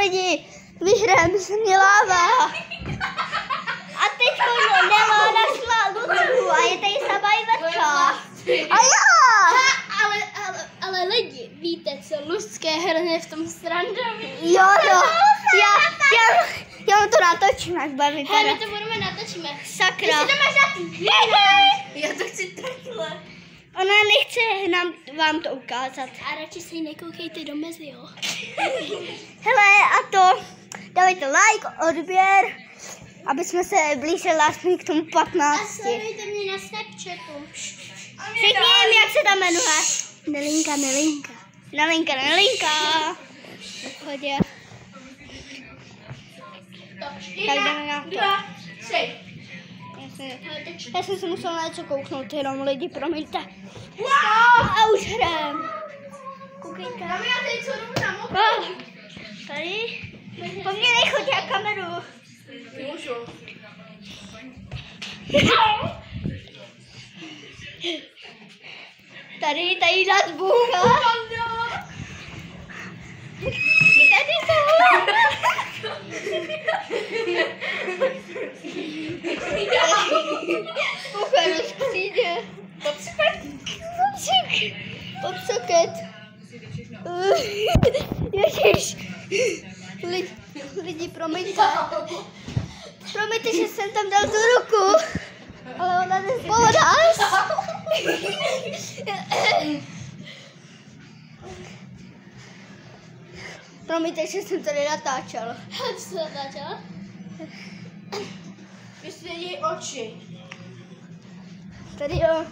lidi, vyhrám se mě láva. A teď Nela našla Lucku a je tady sama Iverka. A jo! Ale lidi, víte, co Lucka je hrozně v tom srandový. Jo. Já to natočím, jak bude vypadat. Hele, my to budeme natočíme. Sakra. Ty si to máš na tý. Já to chci takhle. Ona nechce vám to ukázat. A radši se jí nekoukejte do mezi, jo. Hele, a to, dávejte like, odběr, aby jsme se blížili aspoň k tomu 15. A sledujte mě na Snapchatu. Řekni jim, jak se tam jmenuje. Nelinka. Nelinka. Pohodě. Tak jdeme na to. 2, 3. Já jsem se musela na něco kouknout, jenom lidi, promiňte. Wow! A už hrám. Koukejte. Dáme já tady co dobu na mobil. Tady? Po mně nechoď, já kameru. Můžu. Tady nás bůha. Tady jsou. Bůha rozkřídě. Popsoket. Ježiš. Lidi, promiňte. Promiňte, že jsem tam dal tu ruku. Ale ona nezboudáš. Promiňte, že jsem tady natáčel. Co jsi natáčel? Vysvědí oči. Tady jo.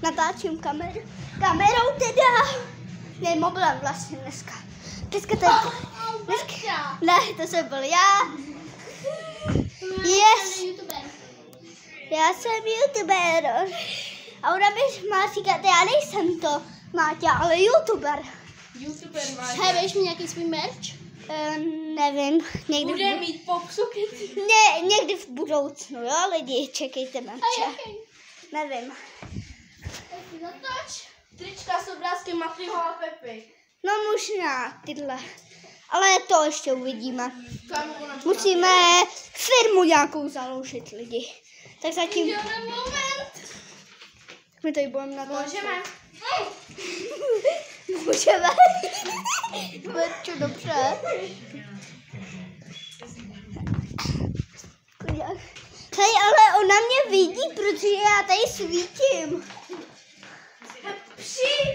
Natáčím kamerou teda. Ne, mobilem vlastně dneska. Dneska tady... Ne, to jsem byl já. Yes. Já jsem youtuber. A ona mi má říkat, já nejsem to, Máťa, ale youtuber. YouTuber máš. Hej, budeš mít nějaký svůj merch? Nevím, někdy Bude mít popsukety. někdy v budoucnu, jo, lidi, čekejte merče. Nevím. Zatoč. Trička s obrázkem Matryho a Pepy. No možná tyhle. Ale to ještě uvidíme. Kámo, ona Musíme firmu nějakou založit, lidi. Tak zatím... Jo, na moment. My tady budeme na to. Můžeme. Můžeme. Verčo, dobře. Hej, ale ona mě vidí, protože já tady svítím.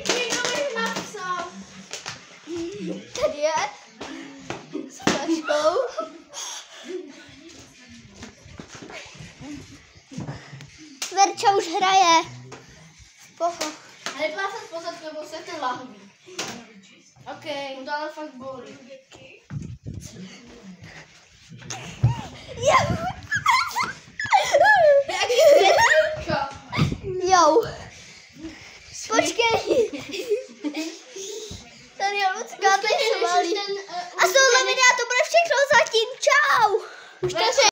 Někdo mi napsal. Tady je. S flaškou. Verča už hraje. Poho. Ale plácat pozad, nebo se ten lahví. No to ale fakt bolí. Jo. Počkej. Tady je Lucka, teď se valí. A z tohohle videa to bude všechno zatím. Čau. Už to